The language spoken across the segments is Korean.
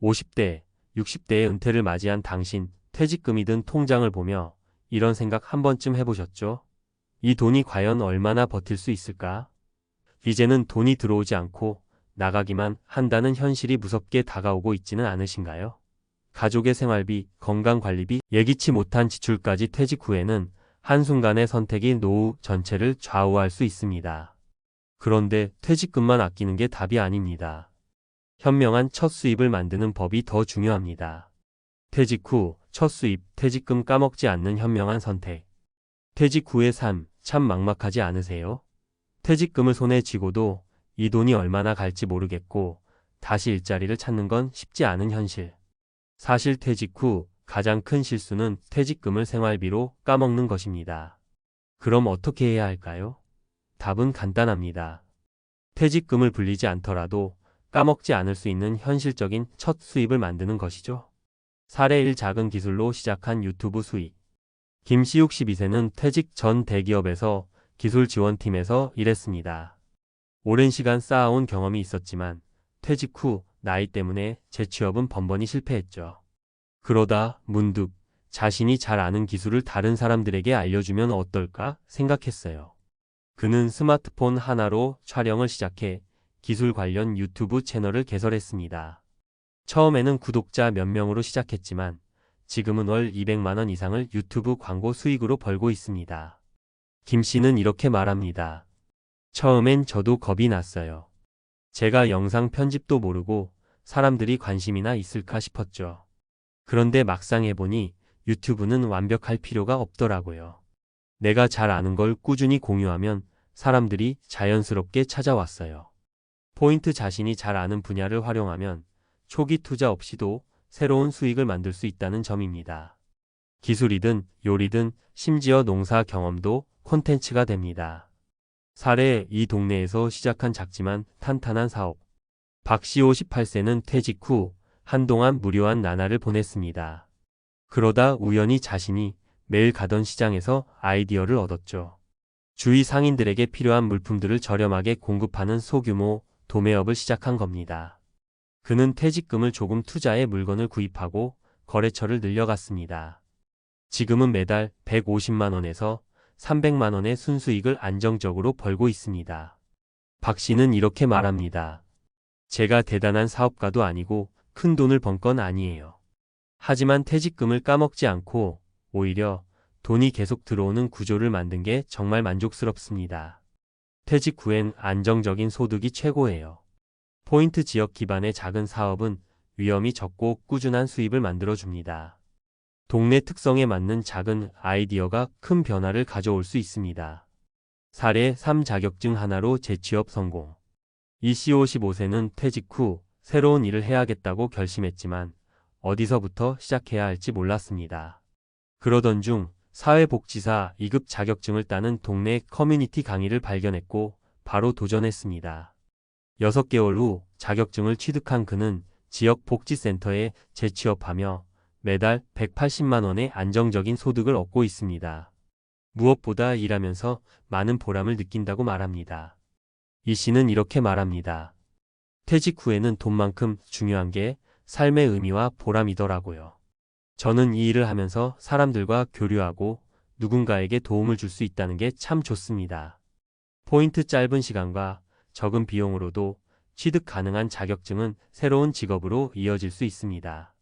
50대, 60대의 은퇴를 맞이한 당신, 퇴직금이 든 통장을 보며 이런 생각 한 번쯤 해보셨죠? 이 돈이 과연 얼마나 버틸 수 있을까? 이제는 돈이 들어오지 않고 나가기만 한다는 현실이 무섭게 다가오고 있지는 않으신가요? 가족의 생활비, 건강관리비, 예기치 못한 지출까지 퇴직 후에는 한순간의 선택이 노후 전체를 좌우할 수 있습니다. 그런데 퇴직금만 아끼는 게 답이 아닙니다. 현명한 첫 수입을 만드는 법이 더 중요합니다. 퇴직 후 첫 수입, 퇴직금 까먹지 않는 현명한 선택. 퇴직 후의 삶, 참 막막하지 않으세요? 퇴직금을 손에 쥐고도 이 돈이 얼마나 갈지 모르겠고 다시 일자리를 찾는 건 쉽지 않은 현실. 사실 퇴직 후 가장 큰 실수는 퇴직금을 생활비로 까먹는 것입니다. 그럼 어떻게 해야 할까요? 답은 간단합니다. 퇴직금을 불리지 않더라도 까먹지 않을 수 있는 현실적인 첫 수입을 만드는 것이죠. 사례 1. 작은 기술로 시작한 유튜브 수익. 김씨욱 12세는 퇴직 전 대기업에서 기술지원팀에서 일했습니다. 오랜 시간 쌓아온 경험이 있었지만 퇴직 후 나이 때문에 재취업은 번번이 실패했죠. 그러다 문득 자신이 잘 아는 기술을 다른 사람들에게 알려주면 어떨까 생각했어요. 그는 스마트폰 하나로 촬영을 시작해 기술 관련 유튜브 채널을 개설했습니다. 처음에는 구독자 몇 명으로 시작했지만 지금은 월 200만 원 이상을 유튜브 광고 수익으로 벌고 있습니다. 김 씨는 이렇게 말합니다. 처음엔 저도 겁이 났어요. 제가 영상 편집도 모르고 사람들이 관심이나 있을까 싶었죠. 그런데 막상 해보니 유튜브는 완벽할 필요가 없더라고요. 내가 잘 아는 걸 꾸준히 공유하면 사람들이 자연스럽게 찾아왔어요. 포인트 자신이 잘 아는 분야를 활용하면 초기 투자 없이도 새로운 수익을 만들 수 있다는 점입니다. 기술이든 요리든 심지어 농사 경험도 콘텐츠가 됩니다. 사례 이 동네에서 시작한 작지만 탄탄한 사업. 박씨 58세는 퇴직 후 한동안 무료한 나날을 보냈습니다. 그러다 우연히 자신이 매일 가던 시장에서 아이디어를 얻었죠. 주위 상인들에게 필요한 물품들을 저렴하게 공급하는 소규모 도매업을 시작한 겁니다. 그는 퇴직금을 조금 투자해 물건을 구입하고 거래처를 늘려갔습니다. 지금은 매달 150만 원에서 300만 원의 순수익을 안정적으로 벌고 있습니다. 박 씨는 이렇게 말합니다. 제가 대단한 사업가도 아니고 큰 돈을 번 건 아니에요. 하지만 퇴직금을 까먹지 않고 오히려 돈이 계속 들어오는 구조를 만든 게 정말 만족스럽습니다. 퇴직 후엔 안정적인 소득이 최고예요. 포인트 지역 기반의 작은 사업은 위험이 적고 꾸준한 수입을 만들어줍니다. 동네 특성에 맞는 작은 아이디어가 큰 변화를 가져올 수 있습니다. 사례 3. 자격증 하나로 재취업 성공. 이씨 55세는 퇴직 후 새로운 일을 해야겠다고 결심했지만 어디서부터 시작해야 할지 몰랐습니다. 그러던 중 사회복지사 2급 자격증을 따는 동네 커뮤니티 강의를 발견했고 바로 도전했습니다. 6개월 후 자격증을 취득한 그는 지역 복지센터에 재취업하며 매달 180만 원의 안정적인 소득을 얻고 있습니다. 무엇보다 일하면서 많은 보람을 느낀다고 말합니다. 이 씨는 이렇게 말합니다. 퇴직 후에는 돈만큼 중요한 게 삶의 의미와 보람이더라고요. 저는 이 일을 하면서 사람들과 교류하고 누군가에게 도움을 줄 수 있다는 게 참 좋습니다. 포인트 짧은 시간과 적은 비용으로도 취득 가능한 자격증은 새로운 직업으로 이어질 수 있습니다.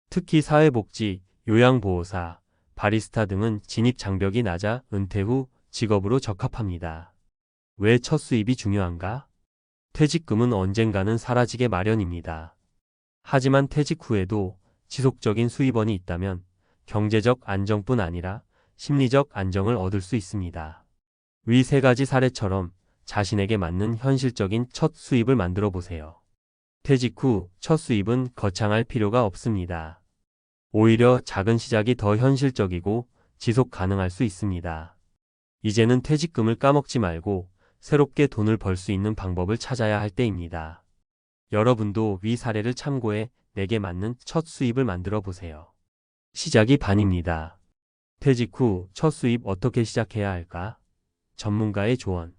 특히 사회복지, 요양보호사, 바리스타 등은 진입 장벽이 낮아 은퇴 후 직업으로 적합합니다. 왜 첫 수입이 중요한가? 퇴직금은 언젠가는 사라지게 마련입니다. 하지만 퇴직 후에도 지속적인 수입원이 있다면 경제적 안정뿐 아니라 심리적 안정을 얻을 수 있습니다. 위 세 가지 사례처럼 자신에게 맞는 현실적인 첫 수입을 만들어 보세요. 퇴직 후 첫 수입은 거창할 필요가 없습니다. 오히려 작은 시작이 더 현실적이고 지속 가능할 수 있습니다. 이제는 퇴직금을 까먹지 말고 새롭게 돈을 벌 수 있는 방법을 찾아야 할 때입니다. 여러분도 위 사례를 참고해 내게 맞는 첫 수입을 만들어 보세요. 시작이 반입니다. 퇴직 후 첫 수입 어떻게 시작해야 할까? 전문가의 조언.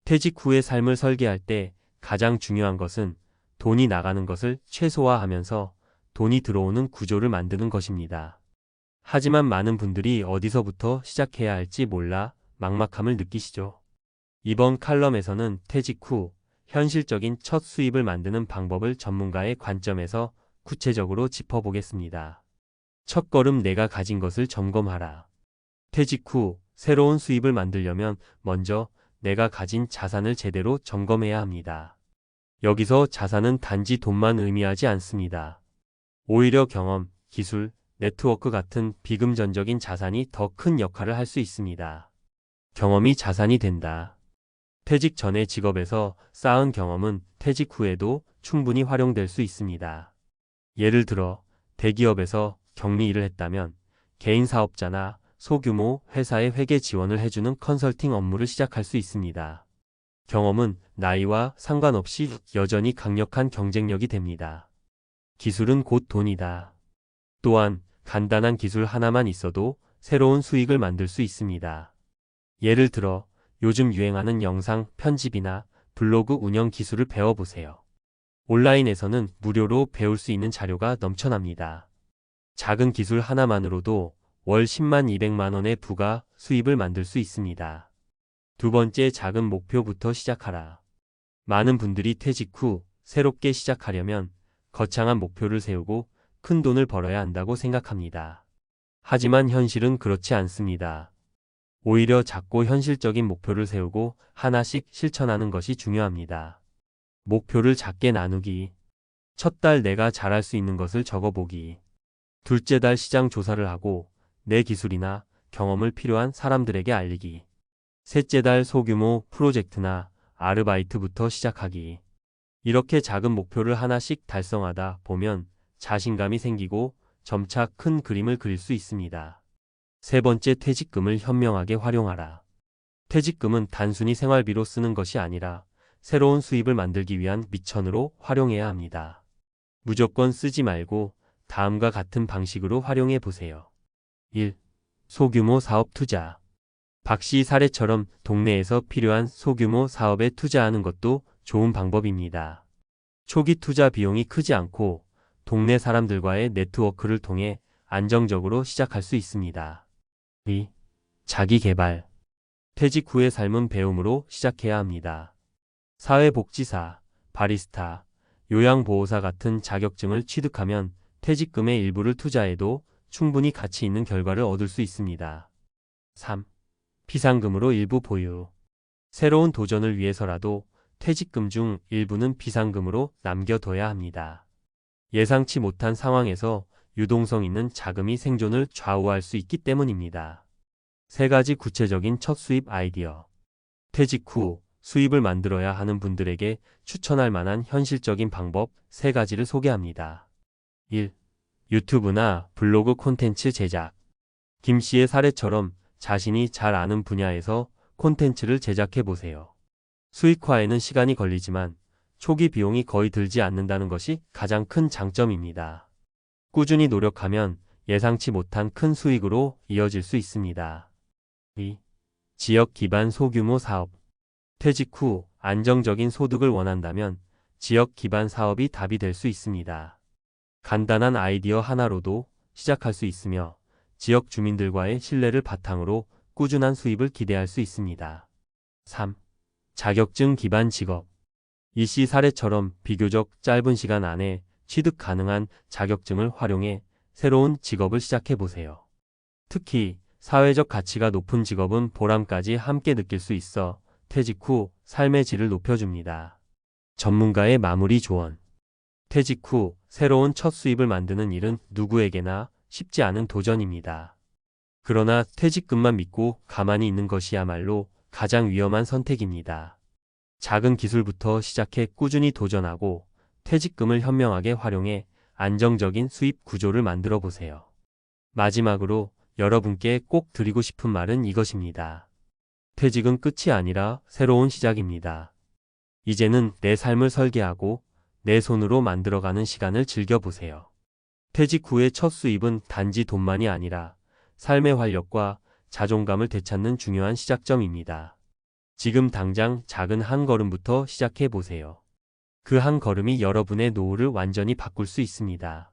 퇴직 후의 삶을 설계할 때 가장 중요한 것은 돈이 나가는 것을 최소화하면서 돈이 들어오는 구조를 만드는 것입니다. 하지만 많은 분들이 어디서부터 시작해야 할지 몰라 막막함을 느끼시죠. 이번 칼럼에서는 퇴직 후 현실적인 첫 수입을 만드는 방법을 전문가의 관점에서 구체적으로 짚어보겠습니다. 첫걸음 내가 가진 것을 점검하라. 퇴직 후 새로운 수입을 만들려면 먼저 내가 가진 자산을 제대로 점검해야 합니다. 여기서 자산은 단지 돈만 의미하지 않습니다. 오히려 경험, 기술, 네트워크 같은 비금전적인 자산이 더 큰 역할을 할 수 있습니다. 경험이 자산이 된다. 퇴직 전의 직업에서 쌓은 경험은 퇴직 후에도 충분히 활용될 수 있습니다. 예를 들어 대기업에서 격리 일을 했다면 개인 사업자나 소규모 회사의 회계 지원을 해주는 컨설팅 업무를 시작할 수 있습니다. 경험은 나이와 상관없이 여전히 강력한 경쟁력이 됩니다. 기술은 곧 돈이다. 또한 간단한 기술 하나만 있어도 새로운 수익을 만들 수 있습니다. 예를 들어 요즘 유행하는 영상 편집이나 블로그 운영 기술을 배워보세요. 온라인에서는 무료로 배울 수 있는 자료가 넘쳐납니다. 작은 기술 하나만으로도 월 10만 200만 원의 부가 수입을 만들 수 있습니다. 두 번째, 작은 목표부터 시작하라. 많은 분들이 퇴직 후 새롭게 시작하려면 거창한 목표를 세우고 큰 돈을 벌어야 한다고 생각합니다. 하지만 현실은 그렇지 않습니다. 오히려 작고 현실적인 목표를 세우고 하나씩 실천하는 것이 중요합니다. 목표를 작게 나누기. 첫 달 내가 잘할 수 있는 것을 적어보기. 둘째 달 시장 조사를 하고 내 기술이나 경험을 필요한 사람들에게 알리기. 셋째 달 소규모 프로젝트나 아르바이트부터 시작하기. 이렇게 작은 목표를 하나씩 달성하다 보면 자신감이 생기고 점차 큰 그림을 그릴 수 있습니다. 세 번째, 퇴직금을 현명하게 활용하라. 퇴직금은 단순히 생활비로 쓰는 것이 아니라 새로운 수입을 만들기 위한 미천으로 활용해야 합니다. 무조건 쓰지 말고 다음과 같은 방식으로 활용해 보세요. 1. 소규모 사업 투자. 박 씨 사례처럼 동네에서 필요한 소규모 사업에 투자하는 것도 좋은 방법입니다. 초기 투자 비용이 크지 않고 동네 사람들과의 네트워크를 통해 안정적으로 시작할 수 있습니다. 2. 자기 개발. 퇴직 후의 삶은 배움으로 시작해야 합니다. 사회복지사, 바리스타, 요양보호사 같은 자격증을 취득하면 퇴직금의 일부를 투자해도 충분히 가치 있는 결과를 얻을 수 있습니다. 3. 비상금으로 일부 보유. 새로운 도전을 위해서라도 퇴직금 중 일부는 비상금으로 남겨둬야 합니다. 예상치 못한 상황에서 유동성 있는 자금이 생존을 좌우할 수 있기 때문입니다. 세 가지 구체적인 첫 수입 아이디어. 퇴직 후 수입을 만들어야 하는 분들에게 추천할 만한 현실적인 방법 3가지를 소개합니다. 1. 유튜브나 블로그 콘텐츠 제작. 김 씨의 사례처럼 자신이 잘 아는 분야에서 콘텐츠를 제작해 보세요. 수익화에는 시간이 걸리지만 초기 비용이 거의 들지 않는다는 것이 가장 큰 장점입니다. 꾸준히 노력하면 예상치 못한 큰 수익으로 이어질 수 있습니다. 2. 지역 기반 소규모 사업. 퇴직 후 안정적인 소득을 원한다면 지역 기반 사업이 답이 될 수 있습니다. 간단한 아이디어 하나로도 시작할 수 있으며 지역 주민들과의 신뢰를 바탕으로 꾸준한 수입을 기대할 수 있습니다. 3. 자격증 기반 직업. 이 씨 사례처럼 비교적 짧은 시간 안에 취득 가능한 자격증을 활용해 새로운 직업을 시작해 보세요. 특히 사회적 가치가 높은 직업은 보람까지 함께 느낄 수 있어 퇴직 후 삶의 질을 높여줍니다. 전문가의 마무리 조언. 퇴직 후 새로운 첫 수입을 만드는 일은 누구에게나 쉽지 않은 도전입니다. 그러나 퇴직금만 믿고 가만히 있는 것이야말로 가장 위험한 선택입니다. 작은 기술부터 시작해 꾸준히 도전하고 퇴직금을 현명하게 활용해 안정적인 수입 구조를 만들어 보세요. 마지막으로 여러분께 꼭 드리고 싶은 말은 이것입니다. 퇴직은 끝이 아니라 새로운 시작입니다. 이제는 내 삶을 설계하고 내 손으로 만들어가는 시간을 즐겨보세요. 퇴직 후의 첫 수입은 단지 돈만이 아니라 삶의 활력과 자존감을 되찾는 중요한 시작점입니다. 지금 당장 작은 한 걸음부터 시작해 보세요. 그 한 걸음이 여러분의 노후를 완전히 바꿀 수 있습니다.